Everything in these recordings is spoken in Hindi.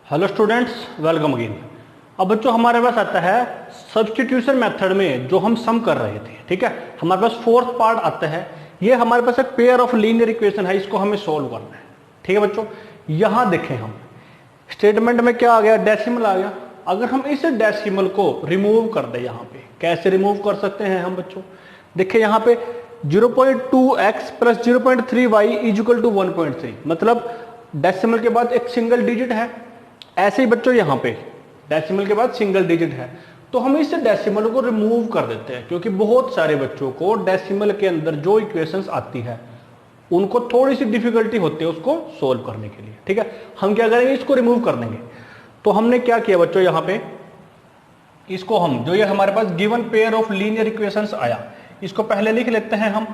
Hello students, welcome again. अब बच्चों हमारे पास आता है सब्स्टिट्यूशन मेथड में जो हम सम कर रहे थे। ठीक है, हमारे पास फोर्थ पार्ट आता है। ये हमारे पास एक पेयर ऑफ लीनियर इक्वेशन है, इसको हमें सोल्व करना है। ठीक है बच्चों, यहां देखें हम स्टेटमेंट में क्या आ गया, डेसिमल आ गया। अगर हम इस डेसिमल को रिमूव कर दें, यहाँ पे कैसे रिमूव कर सकते हैं हम बच्चों, देखिए यहाँ पे 0.2x plus 0.3y is equal to 1.3, मतलब डेसिमल के बाद एक सिंगल डिजिट है। ऐसे ही बच्चों यहाँ पे डेसिमल के बाद सिंगल डिजिट है, तो हम इस डेसिमल को रिमूव कर देते हैं, क्योंकि बहुत सारे बच्चों को डेसिमल के अंदर जो इक्वेशंस आती है उनको थोड़ी सी डिफिकल्टी होती है उसको सोल्व करने के लिए। ठीक है, हम क्या करेंगे, इसको रिमूव कर देंगे। तो हमने क्या किया बच्चों, यहाँ पे इसको हम जो ये हमारे पास given pair of linear equations आया, इसको पहले लिख लेते हैं हम।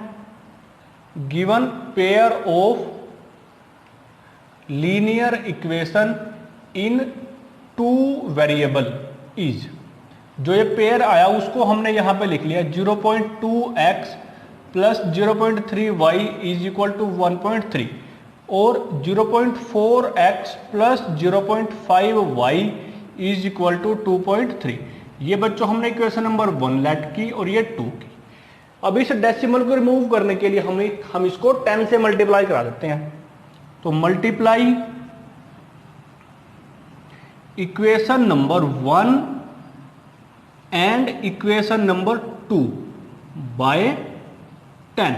Given pair of linear equation in two variable is, जो ये पेयर आया उसको हमने यहां पे लिख लिया 0.2x plus 0.3y is equal to 1.3 और 0.4x plus 0.5y is equal to 2.3। ये बच्चों हमने इक्वेशन नंबर 1 लेट की और ये 2 की। अब इस डेसिमल को रिमूव करने के लिए हम इसको 10 से मल्टीप्लाई करा देते हैं। तो multiply equation number 1 and equation number 2 by 10।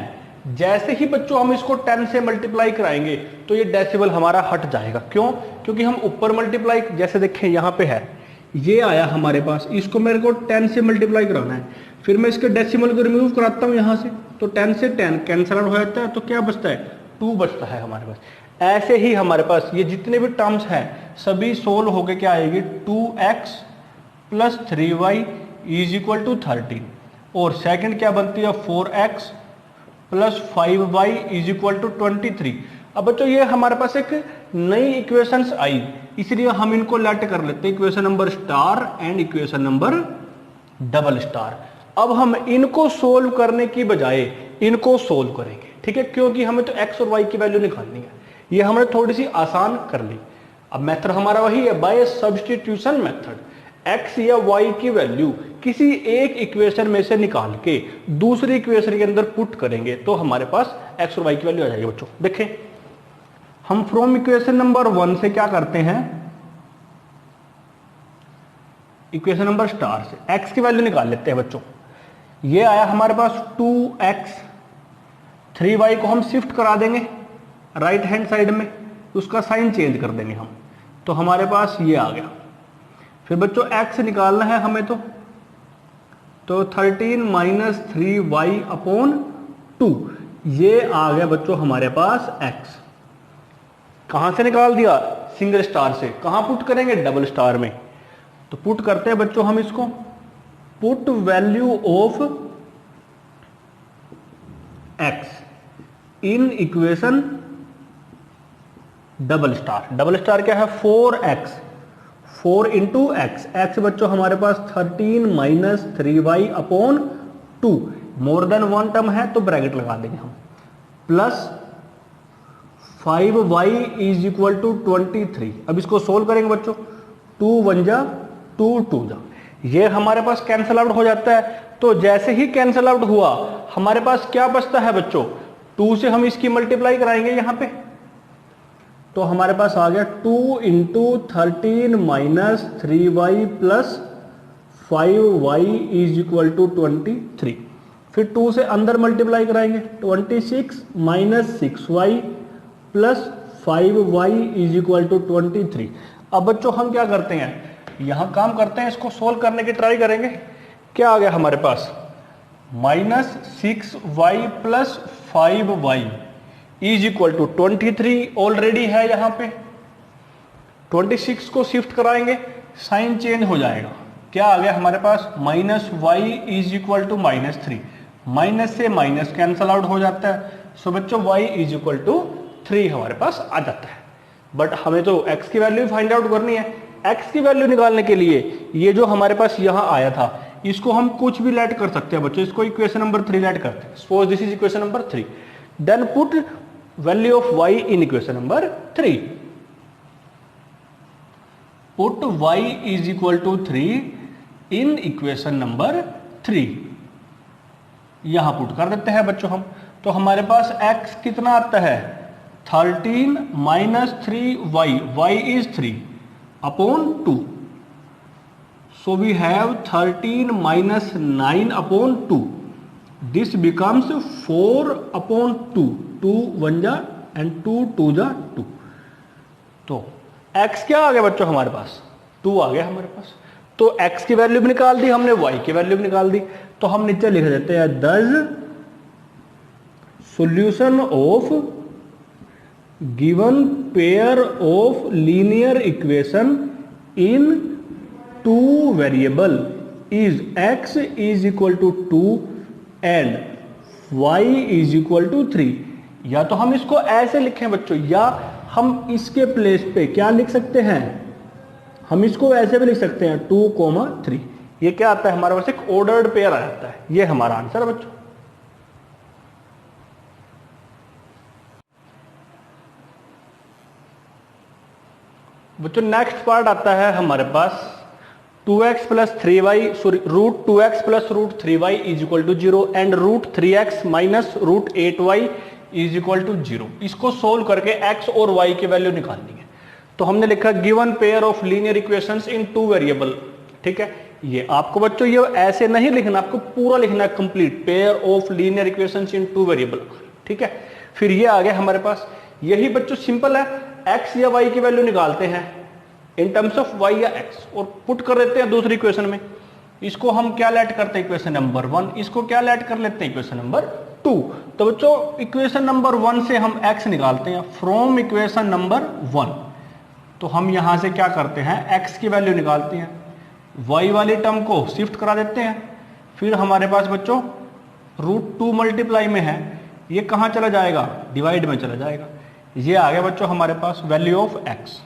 जैसे ही बच्चों हम इसको 10 से मल्टीप्लाई कराएंगे तो ये डेसिमल हमारा हट जाएगा। क्यों? क्योंकि हम ऊपर मल्टीप्लाई, जैसे देखें यहां पे है, ये आया हमारे पास, इसको मेरे को 10 से मल्टीप्लाई कराना है। फिर मैं इसके डेसिमल को रिमूव कराता हूं यहां से, तो 10 से 10 कैंसल आउट हो जाता है, तो क्या बचता है, 2 बचता है हमारे पास। ऐसे ही हमारे पास ये जितने भी टर्म्स हैं सभी सोल्व होके क्या आएगी, 2x plus 3y is equal to 13 और सेकंड क्या बनती है 4x plus 5y is equal to 23। अब बच्चों ये हमारे पास एक नई इक्वेशंस आई, इसलिए हम इनको लेट कर लेते हैं equation number star and equation number double star. अब हम इनको सोल्व करने की बजाय इनको सोल्व करेंगे। ठीक है, क्योंकि हमें तो x और y की वैल्यू निकालनी है, ये हमने थोड़ी सी आसान कर ली। अब मेथड हमारा वही है, बाय सब्स्टिट्यूशन मेथड। x या y की वैल्यू किसी एक इक्वेशन में से निकाल के दूसरी इक्वेशन के अंदर पुट करेंगे तो हमारे पास x और y की वैल्यू आ जाएगी। बच्चों देखें, हम फ्रॉम इक्वेशन नंबर 1 से क्या करते हैं, इक्वेशन नंबर स्टार से x की वैल्यू निकाल लेते हैं बच्चों। ये आया हमारे पास 2x, 3y को हम शिफ्ट करा देंगे राइट हैंड साइड में, उसका साइन चेंज कर देंगे हम, तो हमारे पास ये आ गया। फिर बच्चों x निकालना है हमें, तो 13 माइनस 3y अपॉन 2, ये आ गया बच्चों हमारे पास x। कहां से निकाल दिया, सिंगल स्टार से। कहां पुट करेंगे, डबल स्टार में। तो पुट करते हैं बच्चों हम इसको, put value of x in equation double star. Double star क्या है, 4x, 4 इंटू एक्स। एक्स बच्चों हमारे पास 13 minus 3y upon 2, more than 1 term है तो ब्रैकेट लगा देंगे हम, plus 5y is equal to 23। अब इसको सोल्व करेंगे बच्चों, 2 1 जा 2 2 जा, ये हमारे पास कैंसल आउट हो जाता है। तो जैसे ही कैंसल आउट हुआ हमारे पास क्या बचता है बच्चों, 2 से हम इसकी मल्टीप्लाई कराएंगे यहां पे, तो हमारे पास आ गया 2 into 13 minus 3y plus 5y is equal to 23। फिर 2 से अंदर मल्टीप्लाई कराएंगे, 26 minus 6y plus 5y is equal to 23। अब बच्चों हम क्या करते हैं, यहां काम करते हैं, इसको सोल्व करने की ट्राई करेंगे। क्या आ गया हमारे पास, minus 6y plus 5y is equal to 23 already है यहां पे। 26 को शिफ्ट कराएंगे, साइन चेंज हो जाएगा। क्या आ गया हमारे पास, minus Y is equal to minus 3, minus से माइनस कैंसल आउट हो जाता है। सो बच्चों y इज इक्वल टू 3 हमारे पास आ जाता है। बट हमें तो x की वैल्यू फाइंड आउट करनी है। x की वैल्यू निकालने के लिए ये जो हमारे पास यहां आया था इसको हम कुछ भी लेट कर सकते हैं बच्चों, इसको इक्वेशन नंबर 3 लेट करते हैं। Suppose this is equation number 3, then put value of y in equation number 3। Put y is equal to 3 in equation number 3, यहां पुट कर देते हैं बच्चों हम। तो हमारे पास x कितना आता है 13 minus 3y, y is 3 upon 2, so we have 13 minus 9 upon 2, this becomes 4 upon 2, 2 1 जा एंड 2 2 जा 2। तो x क्या आ गया बच्चों हमारे पास 2 आ गया हमारे पास। तो x की वैल्यू भी निकाल दी हमने, y की वैल्यू भी निकाल दी। तो हम नीचे लिख देते हैं thus solution of given pair of linear equation in 2 variable is x is equal to 2 and y is equal to 3। या तो हम इसको ऐसे लिखें बच्चों, या हम इसके प्लेस पे क्या लिख सकते हैं, हम इसको ऐसे भी लिख सकते हैं 2, 3। ये क्या आता है हमारे पास एक ऑर्डर्ड पेयर आ जाता है। ये हमारा आंसर है बच्चों। बच्चों नेक्स्ट पार्ट आता है हमारे पास 2x plus 3y sorry root 2x plus root 3y is equal to 0 and root 3x minus root 8y is equal to 0। इसको सोल्व करके x और y की वैल्यू निकालनी है। तो हमने लिखा given pair of linear equations in 2 variable. ठीक है, ये आपको बच्चों ये ऐसे नहीं लिखना, आपको पूरा लिखना है complete, pair of linear equations in 2 variable. ठीक है, फिर ये आ गया हमारे पास। यही बच्चों सिंपल है, x या y की वैल्यू निकालते हैं इन टर्म्स ऑफ y या x और पुट कर देते हैं दूसरी इक्वेशन में। इसको हम क्या लेट करते हैं इक्वेशन नंबर 1, इसको क्या लेट कर लेते हैं इक्वेशन नंबर 2। तो बच्चों इक्वेशन नंबर 1 से हम x निकालते हैं फ्रॉम इक्वेशन नंबर 1। तो हम यहां से क्या करते हैं x की वैल्यू निकालते हैं, y वाली टर्म को शिफ्ट करा देते हैं। फिर हमारे पास बच्चों रूट 2 मल्टीप्लाई में है, ये कहां चला जाएगा डिवाइड में चला जाएगा। ये आ गया बच्चों हमारे पास वैल्यू ऑफ x।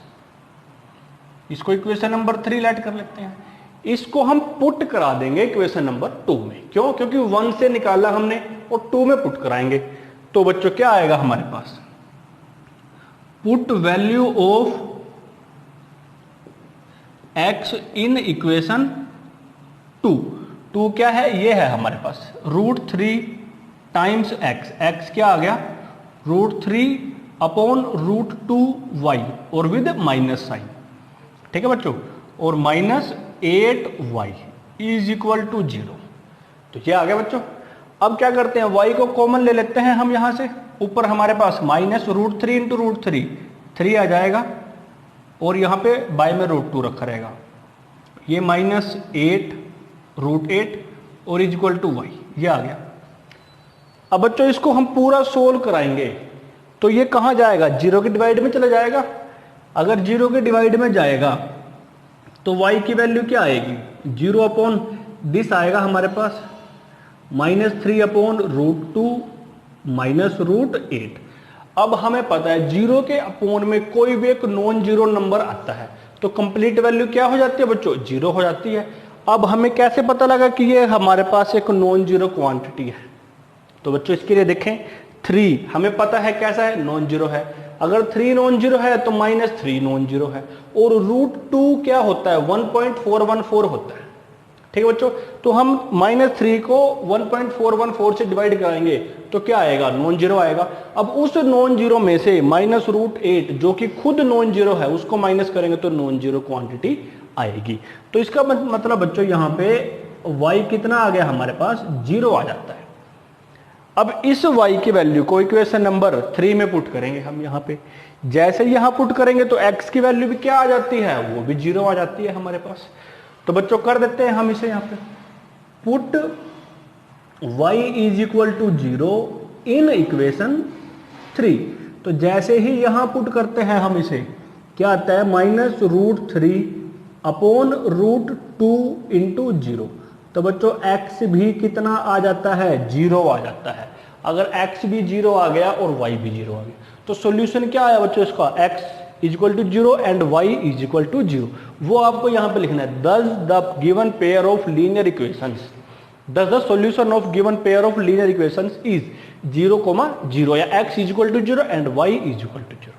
इसको इक्वेशन नंबर 3 लेट कर लेते हैं। इसको हम पुट करा देंगे इक्वेशन नंबर 2 में। क्यों? क्योंकि 1 से निकाला हमने और 2 में पुट कराएंगे। तो बच्चों क्या आएगा हमारे पास, put value of x in equation 2 क्या है, ये है हमारे पास रूट 3 टाइम्स x क्या आ गया रूट 3 अपॉन रूट 2y और विद माइनस साइन। ठीक है बच्चों, और minus 8y is equal to 0। तो ये आ गया बच्चों। अब क्या करते हैं, y को कॉमन ले लेते हैं हम यहां से। ऊपर हमारे पास माइनस रूट 3 इंटू रूट 3 आ जाएगा और यहां पे बाय में रूट 2 रखा रहेगा। ये माइनस 8 रूट 8 और इज इक्वल टू y, ये आ गया। अब बच्चों इसको हम पूरा सोल्व कराएंगे तो ये कहां जाएगा, 0 के डिवाइड में चला जाएगा। अगर 0 के डिवाइड में जाएगा तो y की वैल्यू क्या आएगी, 0 अपॉन दिस आएगा हमारे पास minus 3 upon root 2 minus root 8। अब हमें पता है 0 के अपॉन में कोई भी एक नॉन जीरो नंबर आता है तो कंप्लीट वैल्यू क्या हो जाती है बच्चों, 0 हो जाती है। अब हमें कैसे पता लगा कि ये हमारे पास एक नॉन जीरो क्वांटिटी है। तो बच्चों इसके लिए देखें 3 हमें पता है कैसा है, नॉन जीरो है। अगर 3 नॉन जीरो है तो माइनस 3 नॉन जीरो है। और रूट 2 क्या होता है, 1.414 होता है। ठीक है बच्चों, तो हम माइनस 3 को 1.414 से डिवाइड कराएंगे तो क्या आएगा, नॉन जीरो आएगा। अब उस नॉन जीरो में से माइनस रूट 8 जो कि खुद नॉन जीरो है उसको माइनस करेंगे तो नॉन जीरो क्वांटिटी आएगी। तो इसका मतलब बच्चों यहाँ पे y कितना आ गया हमारे पास, 0 आ जाता है। अब इस y की वैल्यू को इक्वेशन नंबर 3 में पुट करेंगे हम यहाँ पे। जैसे यहां पुट करेंगे तो x की वैल्यू भी क्या आ जाती है, वो भी 0 आ जाती है हमारे पास। तो बच्चों कर देते हैं हम इसे यहाँ पे, put y is equal to 0 in equation 3। तो जैसे ही यहां पुट करते हैं हम इसे, क्या आता है minus root 3 upon root 2 into 0। तो बच्चों x भी कितना आ जाता है, 0 आ जाता है। अगर x भी 0 आ गया और y भी 0 आ गया तो सॉल्यूशन क्या आया बच्चों इसका, x is equal to 0 and y is equal to 0। वो आपको यहां पे लिखना है, thus the given pair of linear equations, thus the solution of given pair of linear equations is 0,0 या x is equal to 0 and y is equal to 0।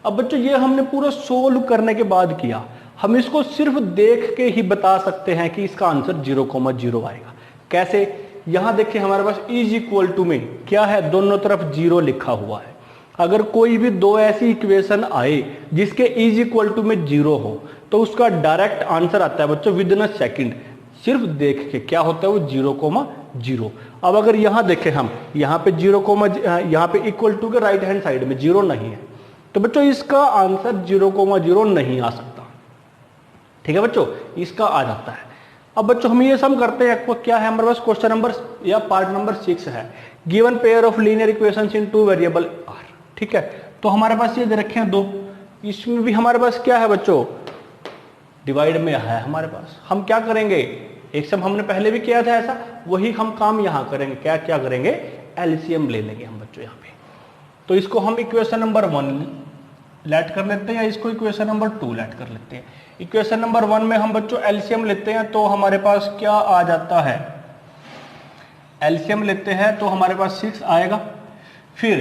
अब बच्चों ये हमने पूरा सोल्व करने के बाद किया। हम इसको सिर्फ देख के ही बता सकते हैं कि इसका आंसर 0,0 आएगा। कैसे? यहां देखिए हमारे पास इज इक्वल टू में क्या है, दोनों तरफ 0 लिखा हुआ है। अगर कोई भी दो ऐसी इक्वेशन आए जिसके इज इक्वल टू में 0 हो तो उसका डायरेक्ट आंसर आता है बच्चों विद इन अ सेकेंड, सिर्फ देख के क्या होता है वो 0,0। अब अगर यहां देखें हम, यहां पे 0, यहां पे इक्वल टू के राइट हैंड साइड में 0 नहीं है, तो बच्चों इसका आंसर 0,0 नहीं आ सकता। ठीक है बच्चों, इसका आ जाता है। अब बच्चों हम ये सम करते हैं, क्या है हमारे पास क्वेश्चन नंबर या पार्ट नंबर 6 है, given pair of linear equations in 2 variable are. ठीक है, तो हमारे पास ये दे रखे हैं 2, इसमें भी हमारे पास क्या है बच्चों, डिवाइड में है हमारे पास। हम क्या करेंगे, एक सम हमने पहले भी किया था ऐसा, वही हम काम यहां करेंगे। क्या क्या करेंगे, एलसीएम ले लेंगे हम बच्चों यहां पे। तो इसको हम इक्वेशन नंबर 1 लेट कर लेते हैं या इसको इक्वेशन नंबर 2 लेट कर लेते हैं। इक्वेशन नंबर 1 में हम बच्चों एलसीएम लेते हैं तो हमारे पास क्या आ जाता है, एलसीएम लेते हैं तो हमारे पास 6 आएगा। फिर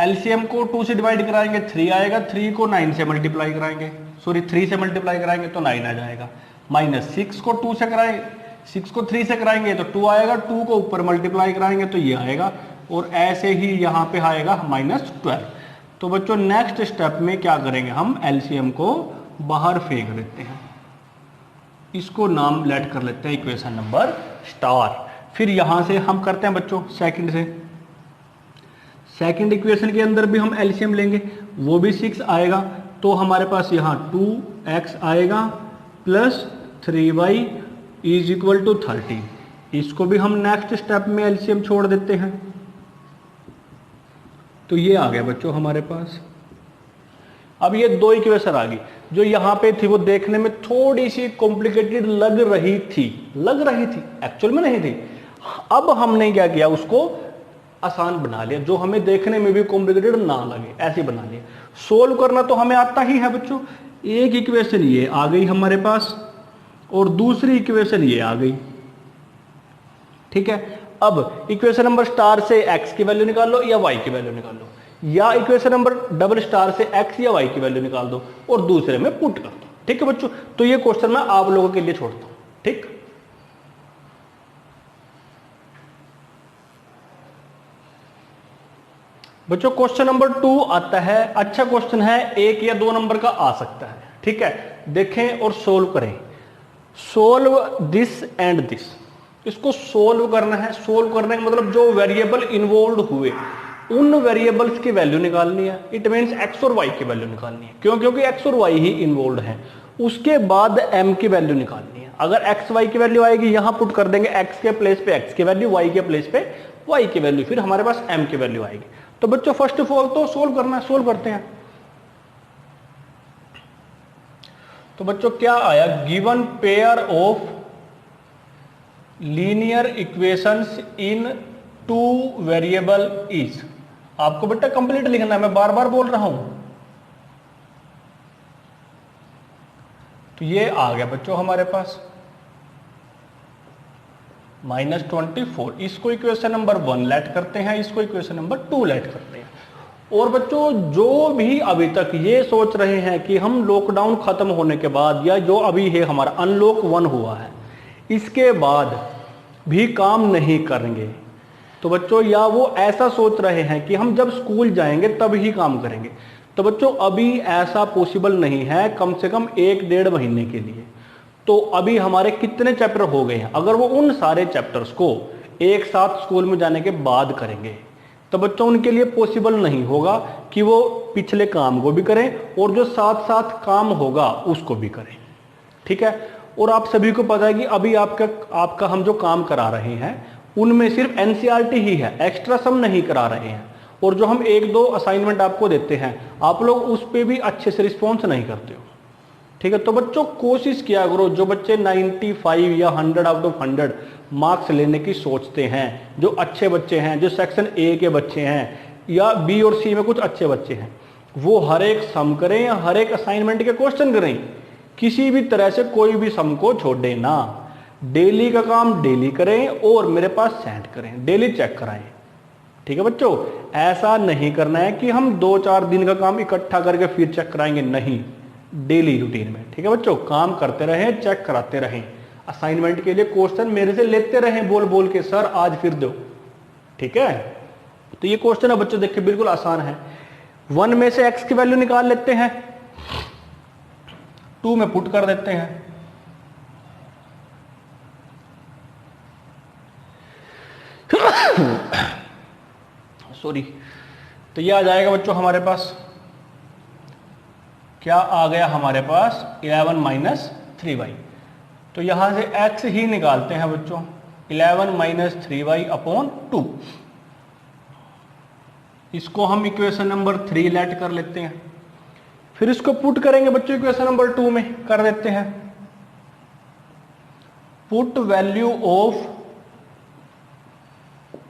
एलसीएम को 2 से डिवाइड कराएंगे 3 आएगा, 3 को 9 से मल्टीप्लाई कराएंगे, सॉरी 3 से मल्टीप्लाई कराएंगे तो 9 आ जाएगा। माइनस 6 को 2 से कराएंगे, 6 को 3 से कराएंगे तो 2 आएगा, 2 को ऊपर मल्टीप्लाई कराएंगे तो ये आएगा, और ऐसे ही यहाँ पे आएगा -12। तो बच्चों नेक्स्ट स्टेप में क्या करेंगे, हम एलसीएम को बाहर फेंक देते हैं, इसको नाम लेट कर लेते हैं इक्वेशन नंबर स्टार। फिर यहां से हम करते हैं बच्चों सेकंड से, सेकंड इक्वेशन के अंदर भी हम एलसीएम लेंगे, वो भी 6 आएगा, तो हमारे पास यहाँ 2x आएगा plus 3y is equal to 30। इसको भी हम नेक्स्ट स्टेप में एलसीएम छोड़ देते हैं, तो ये आ गया बच्चों हमारे पास। अब ये 2 इक्वेशन आ गई, जो यहाँ पे थी वो देखने में थोड़ी सी कॉम्प्लिकेटेड लग रही थी, एक्चुअल में नहीं थी। अब हमने क्या किया, उसको आसान बना लिया, जो हमें देखने में भी कॉम्प्लिकेटेड ना लगे, ऐसे बना लिया। सोल्व करना तो हमें आता ही है बच्चों। एक इक्वेशन ये आ गई हमारे पास और दूसरी इक्वेशन ये आ गई। ठीक है, अब इक्वेशन नंबर स्टार से x की वैल्यू निकाल लो या y की वैल्यू निकाल लो, या इक्वेशन नंबर डबल स्टार से x या y की वैल्यू निकाल दो और दूसरे में पुट कर दो। ठीक है बच्चों, तो ये क्वेश्चन मैं आप लोगों के लिए छोड़ता हूं। ठीक, बच्चों क्वेश्चन नंबर 2 आता है, अच्छा क्वेश्चन है, 1 या 2 नंबर का आ सकता है। ठीक है, देखें और सोल्व करें। सोल्व दिस एंड दिस, इसको सोल्व करना है। सोल्व करने का मतलब जो वेरिएबल इन्वॉल्व हुए उन वेरिएबल्स की वैल्यू निकालनी है। इट मींस x और y की वैल्यू निकालनी है, क्यों, क्योंकि x और y ही इन्वॉल्व हैं। उसके बाद m की वैल्यू निकालनी है। अगर x y की वैल्यू आएगी, यहां पुट कर देंगे x के प्लेस पे x की वैल्यू, y के प्लेस पे y की वैल्यू, फिर हमारे पास m की वैल्यू आएगी। तो बच्चों फर्स्ट ऑफ ऑल तो सोल्व करना है, सोल्व करते हैं। तो बच्चों क्या आया, given pair of linear equations in 2 variable is. आपको बेटा कंप्लीट लिखना है, मैं बार बार बोल रहा हूं। तो ये आ गया बच्चों हमारे पास -24। इसको इक्वेशन नंबर 1 लेट करते हैं, इसको इक्वेशन नंबर 2 लेट करते हैं। और बच्चों जो भी अभी तक ये सोच रहे हैं कि हम लॉकडाउन खत्म होने के बाद, या जो अभी है हमारा अनलॉक 1 हुआ है, इसके बाद भी काम नहीं करेंगे, तो बच्चों या वो ऐसा सोच रहे हैं कि हम जब स्कूल जाएंगे तब ही काम करेंगे, तो बच्चों अभी ऐसा पॉसिबल नहीं है, कम से कम 1-1.5 महीने के लिए। तो अभी हमारे कितने चैप्टर हो गए हैं, अगर वो उन सारे चैप्टर्स को एक साथ स्कूल में जाने के बाद करेंगे तो बच्चों उनके लिए पॉसिबल नहीं होगा कि वो पिछले काम को भी करें और जो साथ साथ काम होगा उसको भी करें। ठीक है, और आप सभी को पता है कि अभी आपका हम जो काम करा रहे हैं उनमें सिर्फ एनसीईआरटी ही है, एक्स्ट्रा सम नहीं करा रहे हैं। और जो हम 1-2 असाइनमेंट आपको देते हैं, आप लोग उस पर भी अच्छे से रिस्पॉन्स नहीं करते हो। ठीक है, तो बच्चों कोशिश किया करो, जो बच्चे 95 या 100 आउट ऑफ 100 मार्क्स लेने की सोचते हैं, जो अच्छे बच्चे हैं, जो सेक्शन ए के बच्चे हैं या बी और सी में कुछ अच्छे बच्चे हैं, वो हर एक सम करें, हर एक असाइनमेंट के क्वेश्चन करें, किसी भी तरह से कोई भी सम को छोड़े ना। डेली का काम डेली करें और मेरे पास सेंड करें, डेली चेक कराएं। ठीक है बच्चों, ऐसा नहीं करना है कि हम 2-4 दिन का काम इकट्ठा करके फिर चेक कराएंगे, नहीं, डेली रूटीन में। ठीक है बच्चों, काम करते रहें, चेक कराते रहें, असाइनमेंट के लिए क्वेश्चन मेरे से लेते रहें बोल बोल के, सर आज फिर दो। ठीक है, तो ये क्वेश्चन है बच्चों, देखिए बिल्कुल आसान है। 1 में से x की वैल्यू निकाल लेते हैं, 2 में पुट कर देते हैं। सॉरी, तो ये आ जाएगा बच्चों हमारे पास, क्या आ गया हमारे पास 11 माइनस 3y। तो यहां से x ही निकालते हैं बच्चों, 11 माइनस 3y अपॉन 2। इसको हम इक्वेशन नंबर 3 लेट कर लेते हैं, फिर इसको पुट करेंगे बच्चों इक्वेशन नंबर 2 में, कर देते हैं। Put value of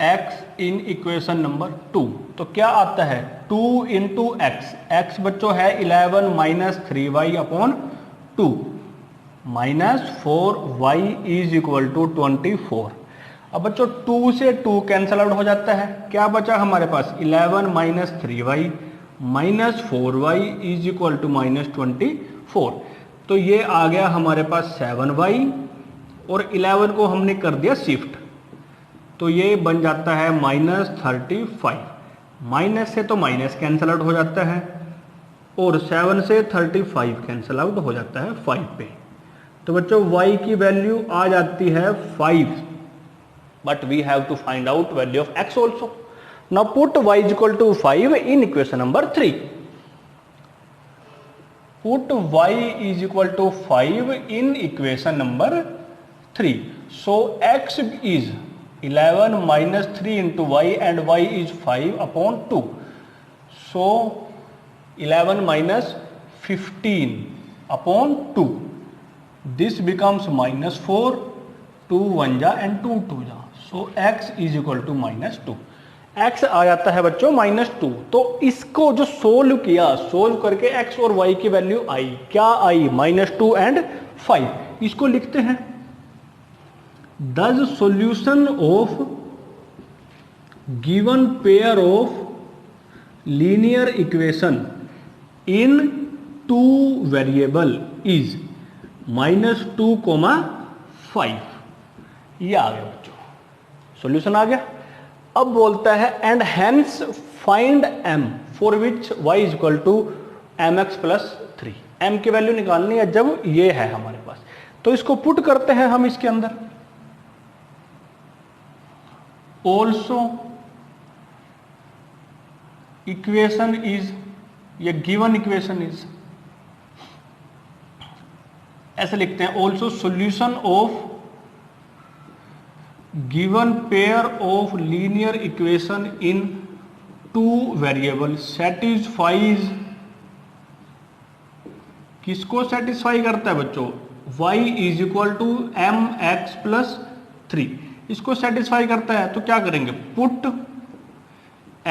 x in equation number 2, तो क्या आता है 2 इंटू एक्स, एक्स बच्चों है 11 minus 3y upon 2 minus 4y is equal to 24। अब बच्चों 2 से 2 कैंसल आउट हो जाता है, क्या बचा हमारे पास 11 minus 3y minus 4y is equal to minus 24। तो ये आ गया हमारे पास 7y और 11 को हमने कर दिया शिफ्ट, तो ये बन जाता है माइनस 35। माइनस से तो माइनस कैंसल आउट हो जाता है और 7 से 35 कैंसल आउट हो जाता है 5 पे। तो बच्चों y की वैल्यू आ जाती है 5, but we have to find out value of x also. Now put y is equal to 5 in equation number 3। Put y is equal to 5 in equation number 3। So x is 11 minus 3 into y and y is 5 upon 2. So 11 minus 15 upon 2. This becomes minus 4, 2 1 जा and 2 2 जा. So x is equal to minus 2. x आ जाता है बच्चों माइनस 2। तो इसको जो सोल्व किया, सोल्व करके x और y की वैल्यू आई, क्या आई माइनस 2 एंड 5। इसको लिखते हैं Thus solution of given pair of linear equation in two variable is minus 2, 5। ये आ गया बच्चों, सॉल्यूशन आ गया। अब बोलता है and hence find m for which y is equal to mx plus 3। m की वैल्यू निकालनी है जब ये है हमारे पास, तो इसको पुट करते हैं हम इसके अंदर। ऑल्सो इक्वेशन इज, ये गिवन इक्वेशन इज, ऐसे लिखते हैं also solution of given pair of linear equation in two variable satisfies, किसको सेटिस्फाई करता है बच्चों, y is equal to M X plus 3, इसको सेटिस्फाई करता है। तो क्या करेंगे, put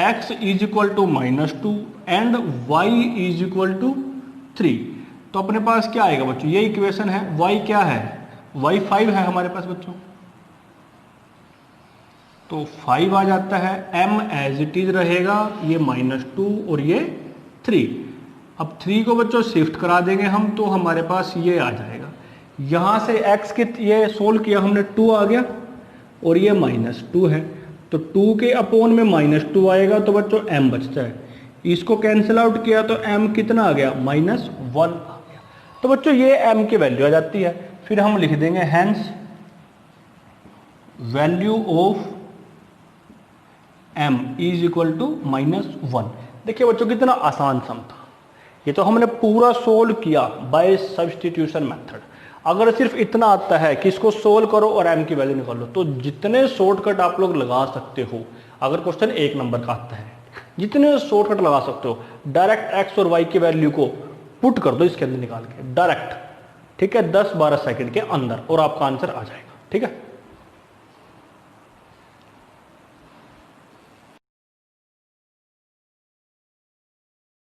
x is equal to minus 2 and y is equal to 3। तो अपने पास क्या आएगा बच्चों, ये इक्वेशन है, y क्या है, y 5 है हमारे पास बच्चों, तो 5 आ जाता है, m एज इट इज रहेगा, ये माइनस 2 और ये 3। अब 3 को बच्चों शिफ्ट करा देंगे हम, तो हमारे पास ये आ जाएगा, यहां से x के ये सोल्व किया हमने, 2 आ गया और ये माइनस 2 है, तो 2 के अपोन में माइनस 2 आएगा, तो बच्चों m बचता है। इसको कैंसिल आउट किया तो m कितना आ गया, माइनस 1 आ गया। तो बच्चों ये m की वैल्यू आ जाती है। फिर हम लिख देंगे hence value of m is equal to minus 1। देखिए बच्चों कितना आसान सम था, ये तो हमने पूरा सोल्व किया बाय सब्स्टिट्यूशन मेथड। अगर सिर्फ इतना आता है कि इसको सोल्व करो और m की वैल्यू निकालो, तो जितने शॉर्टकट आप लोग लगा सकते हो, अगर क्वेश्चन 1 नंबर का आता है, जितने शॉर्टकट लगा सकते हो, डायरेक्ट x और y की वैल्यू को पुट कर दो इसके अंदर निकाल के डायरेक्ट, ठीक है, 10-12 सेकंड के अंदर, और आपका आंसर आ जाएगा। ठीक है।